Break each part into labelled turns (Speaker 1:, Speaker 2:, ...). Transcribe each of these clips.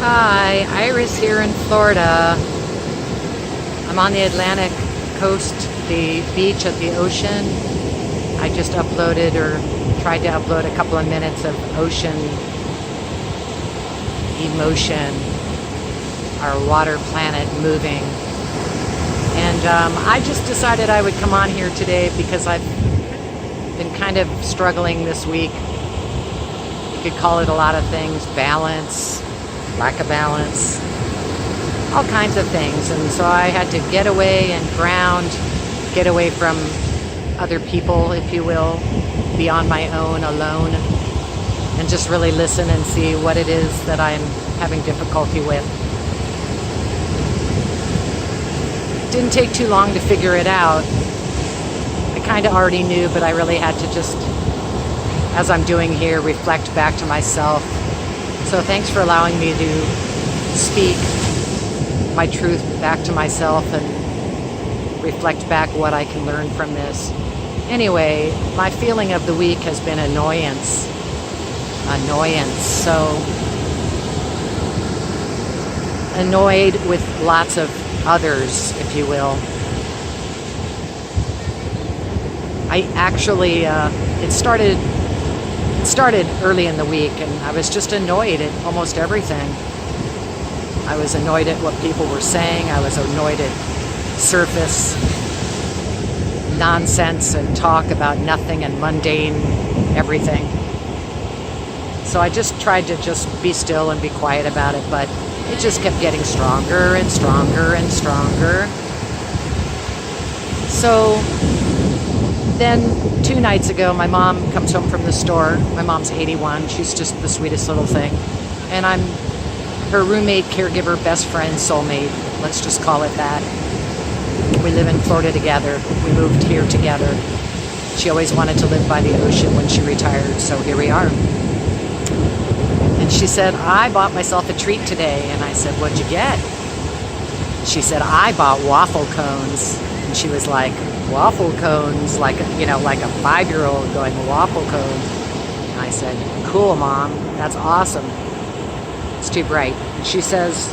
Speaker 1: Hi, Iris here in Florida. I'm on the Atlantic coast, the beach at the ocean. I just uploaded or tried to upload a couple of minutes of ocean emotion, our water planet moving. And I just decided I would come on here today because I've been kind of struggling this week. You could call it a lot of things, balance, lack of balance, all kinds of things. And so I had to get away and ground, get away from other people, if you will, be on my own, alone, and just really listen and see what it is that I'm having difficulty with. Didn't take too long to figure it out. I kind of already knew, but I really had to just, as I'm doing here, reflect back to myself. So thanks for allowing me to speak my truth back to myself and reflect back what I can learn from this. Anyway, my feeling of the week has been annoyance. So annoyed with lots of others, if you will. I actually, it started early in the week, and I was just annoyed at almost everything. I was annoyed at what people were saying. I was annoyed at surface nonsense and talk about nothing and mundane everything. So I just tried to just be still and be quiet about it, but it just kept getting stronger and stronger and stronger. So then 2 nights ago, my mom comes home from the store. My mom's 81. She's just the sweetest little thing. And I'm her roommate, caregiver, best friend, soulmate. Let's just call it that. We live in Florida together. We moved here together. She always wanted to live by the ocean when she retired, so here we are. And she said, I bought myself a treat today. And I said, what'd you get? She said, I bought waffle cones. And she was like, waffle cones, like a 5-year-old going, waffle cones. And I said, cool, Mom, that's awesome. It's too bright. And she says,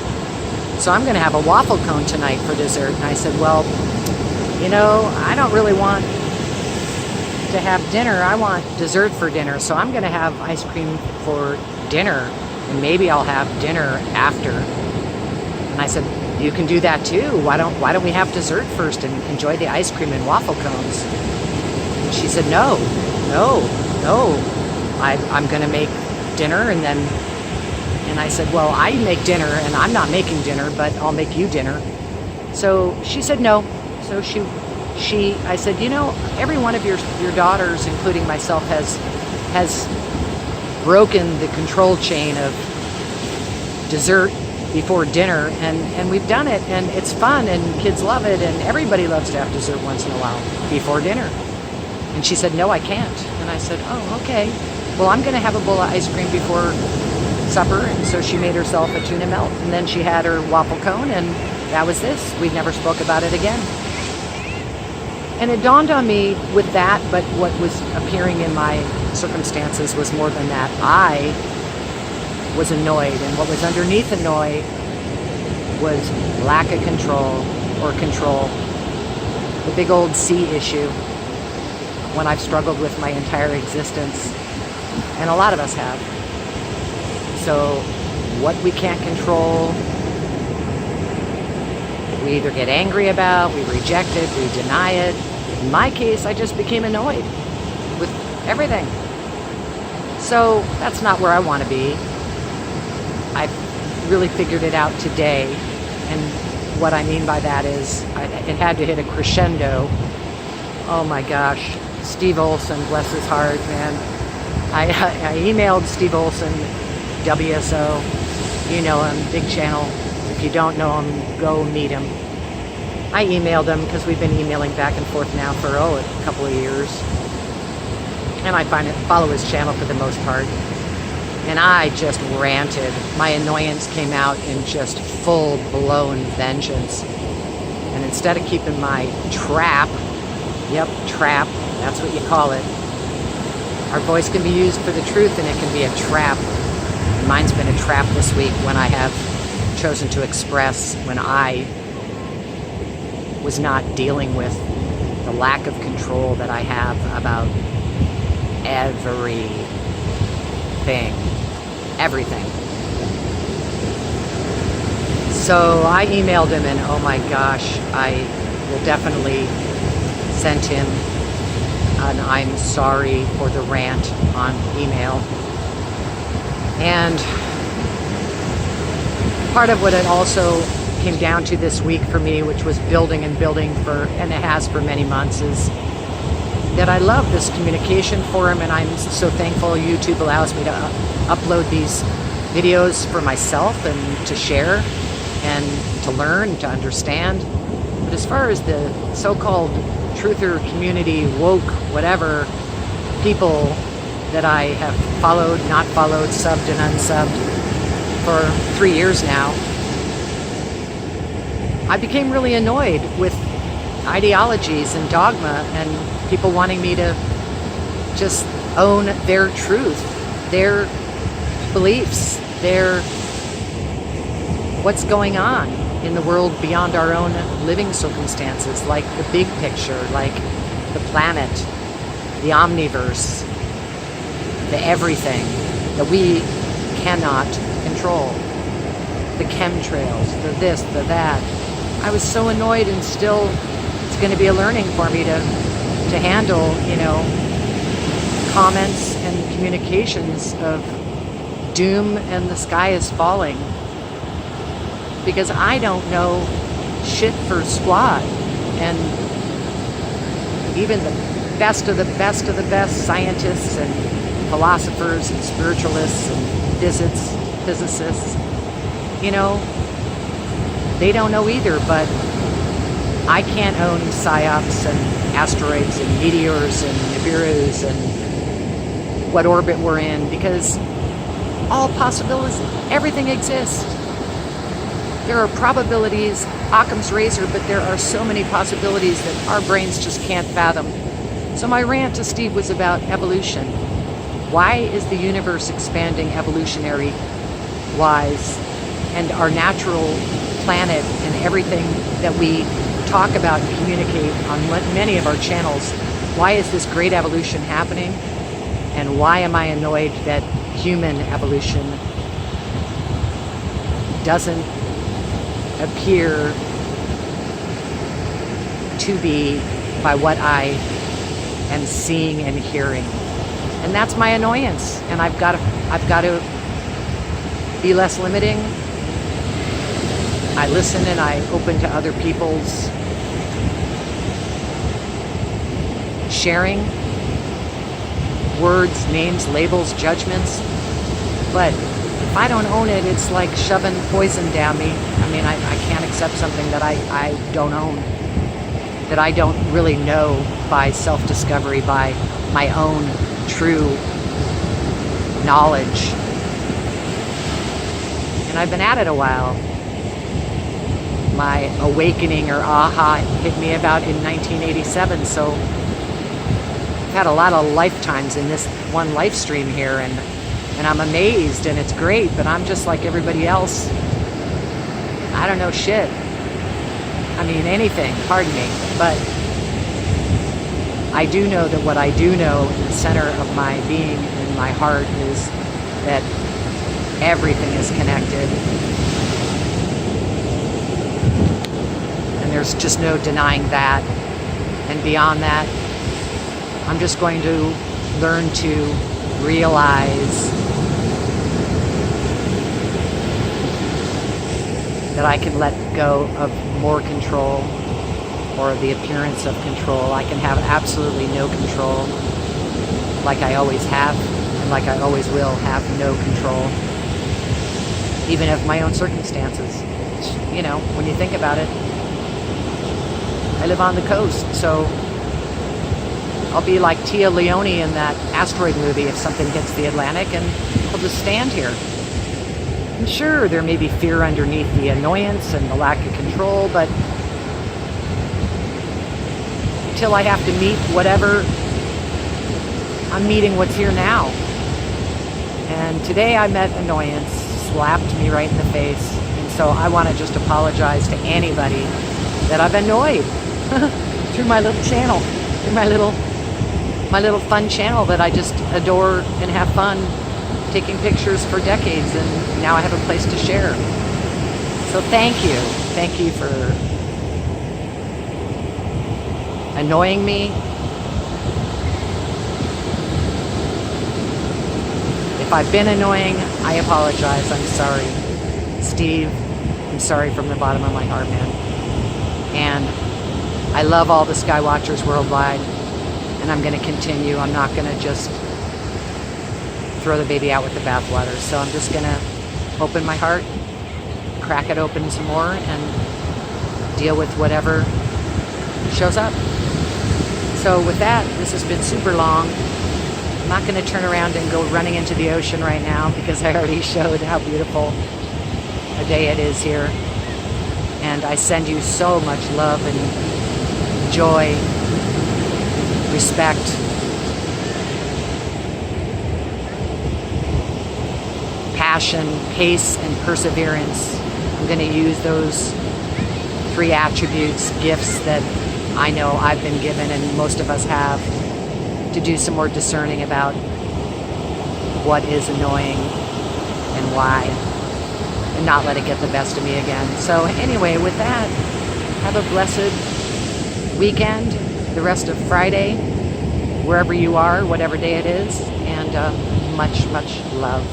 Speaker 1: so I'm going to have a waffle cone tonight for dessert. And I said, well, I don't really want to have dinner. I want dessert for dinner. So I'm going to have ice cream for dinner. And maybe I'll have dinner after. And I said, you can do that too. Why don't we have dessert first and enjoy the ice cream and waffle cones? And she said, no. I'm going to make dinner and I said, well, I make dinner and I'm not making dinner, but I'll make you dinner. So she said no. So I said, every one of your daughters, including myself, has broken the control chain of dessert before dinner, and we've done it, and it's fun, and kids love it, and everybody loves to have dessert once in a while before dinner. And she said, no, I can't. And I said, oh, okay. Well, I'm going to have a bowl of ice cream before supper. And so she made herself a tuna melt, and then she had her waffle cone, and that was this. We never spoke about it again. And it dawned on me with that, but what was appearing in my circumstances was more than that. I was annoyed, and what was underneath annoy was lack of control or control. The big old C issue, one I've struggled with my entire existence, and a lot of us have. So what we can't control, we either get angry about, we reject it, we deny it. In my case, I just became annoyed with everything. So that's not where I want to be. I've really figured it out today, and what I mean by that is it had to hit a crescendo. Oh my gosh, Steve Olson, bless his heart, man. I emailed Steve Olson, WSO, you know him, big channel. If you don't know him, go meet him. I emailed him because we've been emailing back and forth now for a couple of years, and I follow his channel for the most part. And I just ranted. My annoyance came out in just full-blown vengeance. And instead of keeping my trap, that's what you call it. Our voice can be used for the truth, and it can be a trap. mine's been a trap this week when I have chosen to express when I was not dealing with the lack of control that I have about everything. So I emailed him, and oh my gosh, I will definitely send him an I'm sorry for the rant on email. And part of what it also came down to this week for me, which was building and building and it has for many months, is that I love this communication forum, and I'm so thankful YouTube allows me to upload these videos for myself and to share and to learn, to understand. But as far as the so-called truther community, woke, whatever, people that I have followed, not followed, subbed and unsubbed for 3 years now, I became really annoyed with ideologies and dogma and people wanting me to just own their truth, their beliefs, their what's going on in the world beyond our own living circumstances, like the big picture, like the planet, the omniverse, the everything that we cannot control, the chemtrails, the this, the that. I was so annoyed, and still it's going to be a learning for me to handle, comments and communications of doom and the sky is falling, because I don't know shit for squat. And even the best of the best of the best scientists and philosophers and spiritualists and physicists, they don't know either. But I can't own psyops and asteroids and meteors and Nibiru's and what orbit we're in, because all possibilities, everything exists. There are probabilities, Occam's razor, but there are so many possibilities that our brains just can't fathom. So my rant to Steve was about evolution. Why is the universe expanding evolutionary wise, and our natural planet and everything that we talk about and communicate on many of our channels, why is this great evolution happening? And why am I annoyed that human evolution doesn't appear to be by what I am seeing and hearing? And that's my annoyance, and I've got to be less limiting. I listen and I open to other people's sharing, words, names, labels, judgments. But if I don't own it, it's like shoving poison down me. I mean, I can't accept something that I don't own, that I don't really know by self-discovery, by my own true knowledge. And I've been at it a while. My awakening or aha hit me about in 1987, so I've had a lot of lifetimes in this one life stream here, and I'm amazed, and it's great, but I'm just like everybody else. I don't know shit. I mean, anything, pardon me, but I do know that what I do know in the center of my being, in my heart, is that everything is connected. And there's just no denying that. And beyond that, I'm just going to learn to realize that I can let go of more control, or the appearance of control. I can have absolutely no control, like I always have, and like I always will have no control, even of my own circumstances. When you think about it, I live on the coast, so I'll be like Tia Leone in that asteroid movie if something hits the Atlantic, and I'll just stand here. And sure, there may be fear underneath the annoyance and the lack of control, but until I have to meet whatever, I'm meeting what's here now. And And today I met annoyance, slapped me right in the face. And so I want to just apologize to anybody that I've annoyed through my little channel, through my little fun channel that I just adore and have fun taking pictures for decades, and now I have a place to share. So thank you. Thank you for annoying me. If I've been annoying, I apologize. I'm sorry. Steve, I'm sorry from the bottom of my heart, man. And I love all the Skywatchers worldwide, and I'm going to continue. I'm not going to just throw the baby out with the bathwater. So I'm just going to open my heart, crack it open some more, and deal with whatever shows up. So with that, this has been super long. I'm not going to turn around and go running into the ocean right now because I already showed how beautiful a day it is here. And I send you so much love and joy, respect, passion, pace, and perseverance. I'm going to use those 3 attributes, gifts that I know I've been given and most of us have, to do some more discerning about what is annoying and why, and not let it get the best of me again. So anyway, with that, have a blessed weekend, the rest of Friday, wherever you are, whatever day it is, and much, much love.